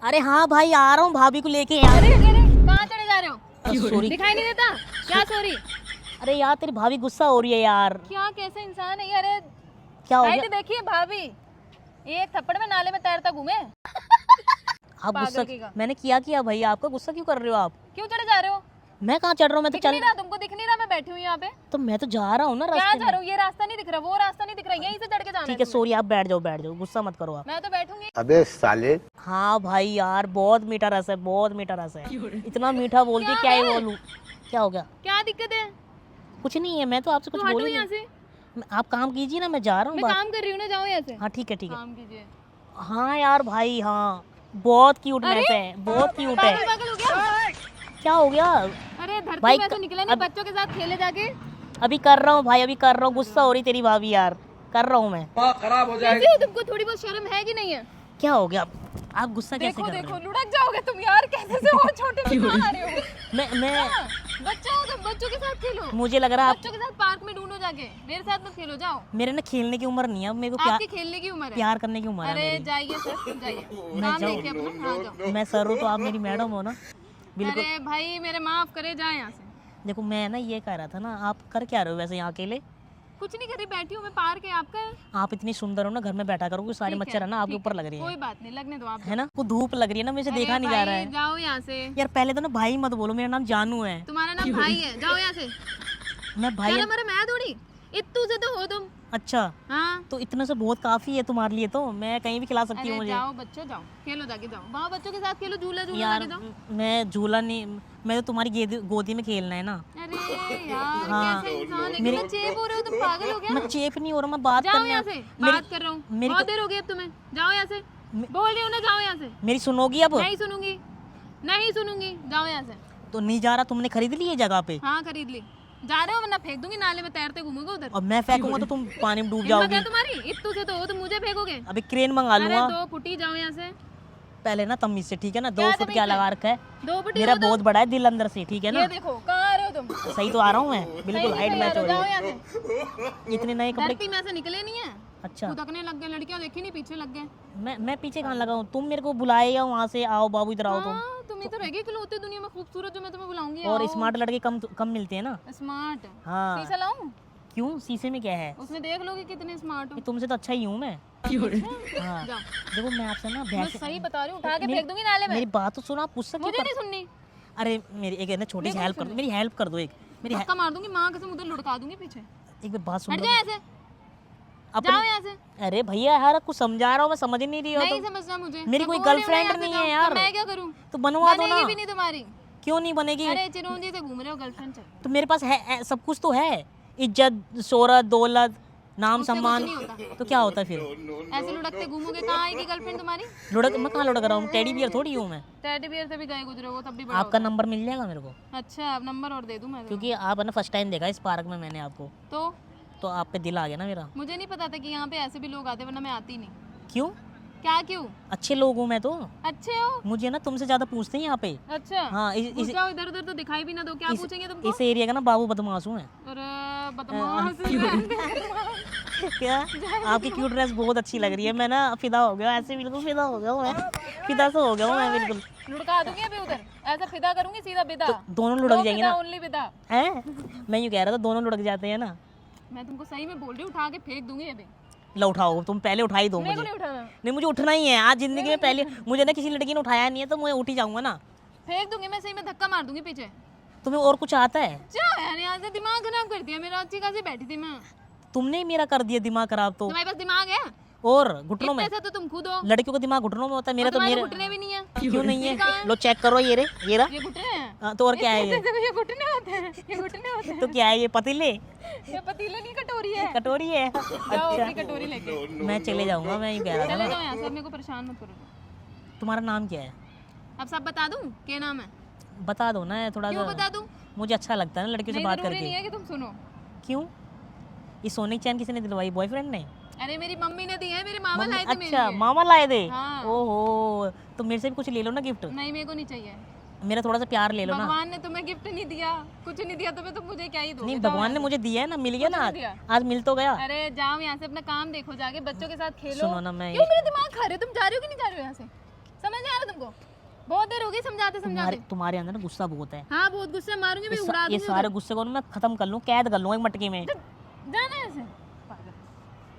अरे हाँ भाई आ रहा हूँ भाभी को लेके यार। अरे कहाँ चले जा रहे हो? सॉरी। दिखाई नहीं देता क्या? सॉरी। अरे यार तेरी भाभी गुस्सा हो रही है यार। क्या कैसे इंसान है? अरे क्या हो साइड गया? देखिए भाभी, एक थप्पड़ में नाले में तैरता घूमे। आप पागल गुस्सा की का। मैंने किया भाई, आपका गुस्सा क्यों कर रहे हो आप? क्यों चले जा रहे हो? मैं कहाँ चढ़ रहा हूँ, मैं तो दिख नहीं रहा तुमको? दिख नहीं रहा मैं बैठी हूँ यहाँ पे? तो मैं तो जा रहा हूँ ना क्या रास्ते जा में। रहा हूँ? ये रास्ता नहीं दिख रहा, वो रास्ता नहीं दिख रहा, यहीं से चढ़ के जाना ठीक है तुम्हें। सॉरी, आप बैठ जाओ, गुस्सा मत करो आप। मैं तो बैठूंगी। अबे साले। हाँ भाई यार बहुत मीठा रस है, बहुत मीठा रस है। इतना मीठा बोलती है, क्या ही बोलूं। क्या हो गया? क्या दिक्कत है? कुछ नहीं है, मैं तो आपसे कुछ तो हटो बोल यहाँ से। आप काम कीजिए ना, मैं जा रहा हूँ मैं काम कर रही हूँ ना, जाओ यहाँ से। हाँ ठीक है काम कीजिए। हाँ यार भाई हाँ, बहुत क्यूट मैच है, बहुत क्यूट है। पागल पागल हो गया? क्या हो गया? अरे धरती भाई, में से निकला नहीं, बच्चों के साथ खेले जाके। अभी कर रहा हूँ भाई, अभी कर रहा हूँ। गुस्सा हो रही तेरी भाभी यार, कर रहा हूँ मैं। खराब हो कैसे हो? तुमको थोड़ी बहुत शर्म है कि नहीं है? क्या हो गया? आप गुस्सा कैसे देखो कर रहे देखो हो? लुढ़क जाओगे तुम यार, कैसे से हो छोटे में कहाँ आ रहे हो? मैं बच्चा हो तुम, बच्चों के साथ खेलो। मुझे लग रहा है बच्चों के साथ पार्क में ढूंढो जाके, मेरे साथ मत खेलो, जाओ। मेरे ना खेलने की उम्र नहीं है अब, मेरे को प्यार आपकी खेलने की उम्र है। प्यार करने की उम्र है अरे मेरी। जाइए सर, जाइए काम देखिए अपना। हाँ जाओ। मैं सर हूँ तो आप मेरी मैडम हो ना। बिल्कुल। अरे भाई मेरे माफ करे, जाए यहाँ से। देखो मैं ना ये कह रहा था ना, आप कर क्या रहे हो वैसे यहाँ अकेले? कुछ नहीं कर रही, बैठी हूँ मैं, पार्क है आपका है। आप इतनी सुंदर हो ना, घर में बैठा करो, कोई सारे ठीक मच्छर है ना आपके ठीक ऊपर लग रही कोई है। बात नहीं, लगने दो आप। है ना, वो धूप लग रही है ना, मुझे अरे देखा नहीं जा रहा भाई, है। जाओ यहाँ से। यार पहले तो ना भाई मत बोलो, मेरा नाम जानू है। तुम्हारा नाम भाई है, जाओ यहाँ से। मैं भाई क्या हमारा मैं थोड़ी, इत्तू से तो हो तुम। अच्छा हाँ तो इतने से बहुत काफी है तुम्हारे लिए, तो मैं कहीं भी खिला सकती हूँ अरे मुझे। जाओ बच्चों, जाओ खेलो जाके, जाओ वहाँ बच्चों के साथ खेलो, झूला झूला यार जाके जाओ। मैं झूला नहीं, मैं तो तुम्हारी गोदी में खेलना है ना। अरे यार हाँ। कैसे इंसान है, कितना चेप हो रहे हो तुम, पागल हो गया? मैं चेप नहीं हो रहा, मैं बात जाओ करने यहाँ से, बात कर रहा हूँ। मेरी बहुत देर हो गई अब तुम्हें, जाओ यहाँ से। बोल रही हूँ ना, जाओ यहाँ से। मेरी सुनोगी अब? नहीं सुनूंगी, नहीं सुनूंगी, जाओ यहाँ से। तो नहीं जा रहा, तुमने खरीद ली है जगह पे? हाँ खरीद ली, जा रहे हो वरना फेंक दूंगी नाले में, तैरते घूमोगे उधर। और मैं फेंकूंगा तो तुम पानी में डूब हिम्मत जाओगी। है तुम्हारी? इत्तू से तो हो तुम, मुझे फेंकोगे? अभी क्रेन मंगा अरे लूंगा। 2 फुटी, जाओ यहाँ से। पहले ना तमीज से, ठीक है ना? 2 क्या फुट तमीज क्या से? लगा रखा है? 2 फुटी मेरा हो तुम? बहुत बड़ा है दिल अंदर से, ठीक है ना? ये देखो कहाँ आ रहे हो तुम? सही तो आ रहा हूँ मैं, बिल्कुल हाइट सही मैच आ हो रहे हो, रही जाओ है। यहाँ से। इतने नए कपड़े। धरती में से निकले नहीं है, अच्छा खुदकने लग गए, लड़कियां देखी नहीं पीछे लग गए। मैं पीछे कहाँ लगा हूँ? तुम मेरे को बुलाए या वहाँ से आओ बाबू इधर आओ तुम। हाँ, तुम ही तो रह गई इकलौते दुनिया में खूबसूरत, जो मैं तुम्हें बुलाऊंगी। और स्मार्ट लड़के कम मिलते हैं ना। स्मार्ट? हाँ। शीशा लाऊं? क्यों, शीशे में क्या है? उसमें देख लोगे कितने स्मार्ट हो। तुमसे तो अच्छा ही हूँ मैं। हाँ जाओ। देखो मैं आपसे ना मैं बहस, सही बता रही हूँ, उठा के फेंक दूंगी नाले में। मेरी बात तो सुनो, आप गुस्सा क्यों मुझे कर? नहीं सुननी। अरे मेरी एक है ना छोटी सी हेल्प कर दो, मेरी हेल्प कर दो एक। मेरी धक्का मार दूंगी, माँ कसम उधर लुढ़का दूंगी पीछे। एक बार बात सुन हट लो। जाओ यहाँ से, अपनी जाओ यहाँ से। अरे भैया यार कुछ समझा रहा हूँ, मैं समझ ही नहीं रही हो नहीं तो। समझना मुझे, मेरी मैं कोई बोल रही हूँ ना गर्लफ्रेंड यहाँ से नहीं जाओ, है तो यार। मैं क्या करूँ? तो बनवा दो ना। बनेगी भी नहीं तुम्हारी। क्यों नहीं बनेगी? अरे चिरौंजी से घूम रहे हो, गर्लफ्रेंड से। तो मेरे पास है सब कुछ तो है, इज्जत शोहरत दौलत नाम उससे कुछ सम्मान। नहीं होता। तो क्या होता है फिर? ऐसे लुढ़कते घूमोगे, कहाँ आएगी गर्लफ्रेंड तुम्हारी? लुढ़क मैं कहाँ लुढ़क रहा हूँ? टेडी बियर थोड़ी हूँ मैं। टेडी बियर से भी गए गुजरे हो, तब भी बड़ा आपका होता नंबर मिल जाएगा मेरे को? है। अच्छा अब नंबर और दे दूं मैं? क्योंकि आप है ना फर्स्ट टाइम देखा इस पार्क में मैंने आपको, तो आप पे दिल आ गया ना मेरा। मुझे नहीं पता था कि यहाँ पे ऐसे भी लोग आते, वरना मैं आती नहीं। क्यों? क्या क्यों? अच्छे लोग हूँ मैं तो। अच्छे हो? मुझे ना तुमसे ज्यादा पूछते हैं यहाँ पे। अच्छा हाँ घुस जाओ इधर उधर, तो दिखाई भी ना दो, क्या पूछेंगे तुमको? इस एरिया का ना बाबू बदमाश हूँ मैं। अरे बदमाश। क्या? आपकी क्यूट ड्रेस बहुत अच्छी लग रही है, मैं ना फिदा हो गया, ऐसे बिल्कुल फिदा हो गया हूँ मैं, फिदा से हो गया हूँ मैं बिल्कुल। लुढ़का दूंगी अभी उधर, ऐसा फिदा करूंगी सीधा बिदा। दोनों लुढ़क जाएंगे ना? ओनली बिदा। हैं? मैं यूँ कह रहा था दोनों लुढ़क जाते हैं ना। मैं तुमको सही में बोल रही हूँ, उठा के फेंक दूंगी अभी। लो उठाओ, तुम पहले उठा ही दो मेरे को मुझे। नहीं उठाना। नहीं मुझे उठना ही है आज जिंदगी में पहले। मुझे ना किसी लड़की ने उठाया नहीं है तो मैं उठ ही जाऊंगा ना। फेंक दूंगी मैं, सही में धक्का मार दूंगी पीछे। तुम्हें और कुछ आता है? क्या यार, यहाँ से दिमाग खराब कर दिया मेरा, अच्छी खासी बैठी थी मैं। तुमने ही मेरा कर दिया दिमाग खराब तो। तुम्हारे पास दिमाग है? और घुटनों में? इतने से तो तुम खुद हो। लड़कियों का दिमाग घुटनों में होता है, मेरा तो तुम्हारे मेरे घुटने भी नहीं है। क्यों नहीं ये कहाँ है? है? लो चेक करो, ये रे ये रहा। ये घुटने हैं? हाँ, तो और क्या है ये? ये घुटने होते हैं, ये घुटने होते हैं। तो क्या है ये, पतीले? ये पतीले नहीं, कटोरी है। कटोरी है? जाओ अपनी कटोरी लेके। मैं चले जाऊंगा, मैं यूँ कह रहा था चले ना। जाओ यहाँ से, मेरे को परेशान मत करो। तुम्हारा नाम क्या है? अब सब बता दूं क्या नाम है? बता दो ना थोड़ा क्यों सा। बता दूं? मुझे अच्छा लगता है ना लड़कियों से नहीं बात जरूरी नहीं करके। है कि तुम सुनो। क्यों? ये सोने की चैन किसने दिलवाई, बॉयफ्रेंड ने? अरे मेरी मम्मी ने दी है, मेरे मामा लाए थे मेरे अच्छा लिए। मामा लाए थे? हाँ। ओहो, तो मेरे से भी कुछ ले लो ना गिफ्ट। नहीं मेरे को नहीं चाहिए। मेरा थोड़ा सा प्यार ले लो ना। भगवान ने तुम्हें गिफ्ट नहीं दिया, कुछ नहीं दिया तुम्हें, तो मुझे क्या ही दो? नहीं भगवान ने मुझे दिया है ना, मिल गया ना मुझे आज। दिया। आज मिल तो गया। अरे जाओ यहाँ से, अपना काम देखो जाके, बच्चों के साथ खेलो। सुनो ना, मैं क्यों मेरा दिमाग खा रहे हो? तुम जा रहे हो कि नहीं जा रहे हो यहाँ से? समझ नहीं आ रहा तुमको? बहुत देर हो गई समझाते समझाते। तुम्हारे अंदर ना गुस्सा बहुत है। हाँ बहुत गुस्से मारूंगी मैं, उड़ा ये दूंगी सारे गुस्से को ना मैं खत्म कर लूँ, कैद कर लूँ एक मटके में। उधर। जाना है ऐसे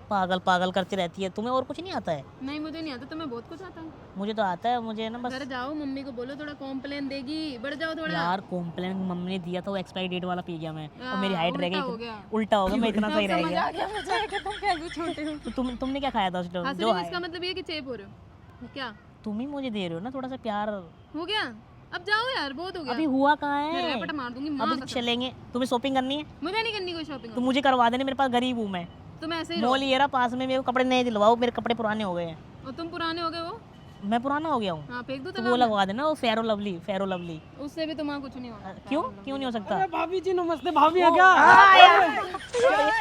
पागल पागल करती रहती है। तुम्हें और कुछ नहीं आता है? नहीं मुझे नहीं आता, तुम्हें बहुत कुछ आता है। मुझे तो आता है। मुझे ना बस घर जाओ मम्मी को बोलो थोड़ा कॉम्प्लेन देगी, बढ़ जाओ थोड़ा। यार कॉम्प्लेन मम्मी ने दिया था, वो एक्सपायरी डेट वाला पी गया मैं, और मेरी हाइट रह उल्टा हो गई। गया। उल्टा हो गया, मैं इतना सही रह समझ गया। आ गया मुझे कि तुम कैसे छोटे हो। तो तुमने क्या खाया था उस टाइम? जो इसका मतलब ये कि चेप हो रहे हो क्या? तुम ही मुझे दे रहे हो ना थोड़ा सा प्यार। हो गया? अब जाओ यार, बहुत हो गया। अभी हुआ कहाँ मैं है? रैपट मार दूंगी माँ अभी तो कसम। चलेंगे। तुम्हें शॉपिंग करनी है मुझे नहीं करनी कोई शॉपिंग। तो मुझे करवा देने, मेरे पास गरीब हूँ मैं। तुम ऐसे ही रहो। मॉल ये रहा पास में, मेरे को कपड़े नहीं दिलवाओ, मेरे कपड़े पुराने हो गए हैं। और तुम पुराने हो गए वो। मैं पुराना हो गया हूँ हाँ फेंक दो तो वो लगवा देना, वो फेरो लवली, फेरो लवली। उससे भी तुम्हारा कुछ नहीं होगा। क्यों क्यों नहीं हो सकता? भाभी जी नमस्ते। भाभी है क्या?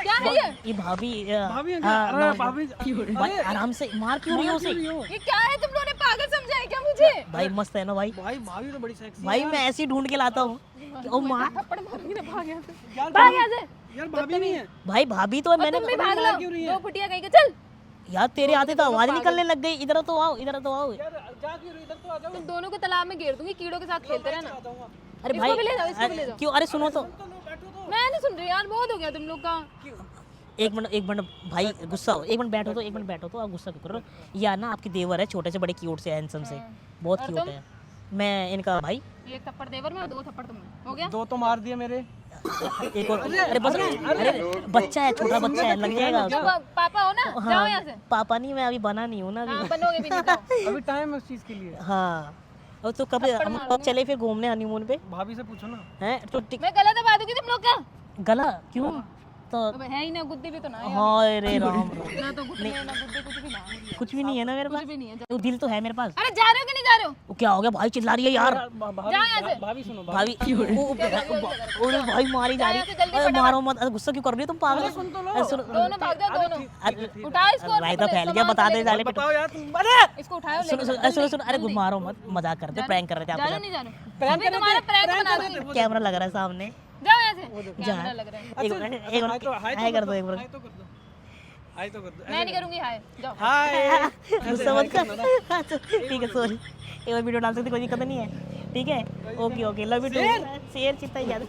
क्या है ये? ये भाभी भाभी है क्या? हाँ, अरे भाभी भाई आराम से मार क्यों रही हो उसे? ये क्या है? तुम लोगों ने पागल समझा है क्या मुझे? भाई मस्त है ना भाई? भाई भाभी तो बड़ी सेक्सी भाई मैं ऐसे ही ढूंढ के लाता हूँ। ओ मार थप्पड़ मारूंगी ना, भाग यहाँ से। यार भाग यहाँ से। यार भाभी नहीं है। भाई भाभी तो है, मैंने तुम भी भाग मार लो। क्यों रही है? दो फुटिया कहीं के चल। यार तेरे आते तो आवाज निकलने लग गई। इधर तो आओ, इधर तो आओ। यार जा क्यों रही? इधर तो आ जाओ। तुम दोनों को तालाब में घेर दूंगी, कीड़ों के साथ खेलते रहना। अरे इसको भाई भी ले जाओ, इसको भी ले जाओ। क्यों? अरे सुनो तो, तो लो बैठो तो। मैं नहीं सुन रही यार, बहुत हो गया तुम लोग का। एक मिनट भाई गुस्सा हो, एक मिनट बैठो तो, एक मिनट बैठो तो, आप गुस्सा क्यों कर रहे हो? यार ना आपकी देवर है, छोटे से बड़े क्यूट से, हैंडसम से, बहुत और क्यूट तुम? है। मैं इनका भाई। एक थप्पड़ देवर में और दो थप्पड़ तुम में। हो गया? दो तो मार दिए मेरे। एक और। अरे बस, अरे बच्चा है, छोटा बच्चा है, लग जाएगा जो उसको। पापा हो ना, जाओ यहाँ से। पापा नहीं, मैं अभी बना नहीं हूँ ना हाँ अभी। बनोगे भी नहीं जाओ। अभी टाइम है उस चीज के लिए। हाँ और तो कब हम कब चले फिर घूमने हनीमून पे? भाभी से पूछो ना। हैं तो मैं गला दबा दूंगी तुम लोग का। गला क्यों? तो अब है ही ना, गुद्दी भी तो ना है। हाय रे राम, ना तो गुद्दी है ना गुद्दी, कुछ भी ना है। कुछ भी नहीं है ना मेरे कुछ पास। भी नहीं है। तो दिल तो है मेरे पास। अरे जा रहे हो कि नहीं जा रहे हो? वो क्या हो गया भाई? चिल्ला रही है यार जाओ यहाँ से। भाभी सुनो। भाभी। अरे भाई मारी जा रही यहाँ से जल्दी है। अरे मारो मत। अरे गुस्सा क्यों कर रही हो तुम? पागल हो? अरे सुनो, दोनों भाग जाओ दोनों। अरे उठाओ इसको और रायता पकड़ो, फैल गया, सामान बता से दे लेके डाले। बताओ यार तुम। अरे इसको उठाओ सुनो लेके सुनो सुनो सुनो, अरे मारो मत, मजाक कर रहे थे, प्रैंक कर रहे थे जा रहे हो आप। नहीं जा रहे हो? अभी तुम्हारा प्रैंक बना दूंगी। कैमरा लग रहा है सामने। जाओ यहाँ से। कैमरा लग रहा है। एक मिनट, एक मिनट, हाय कर दो एक हाय मिनट। तो कर दो। हाय तो कर दो। मैं नहीं करूंगी हाय। जाओ। हाय। गुस्सा मत कर। ठीक है सॉरी। एक और वीडियो डाल सकते, कोई दिक्कत नहीं है। ठीक है okay okay, love you too. शेयर चित्ता याद।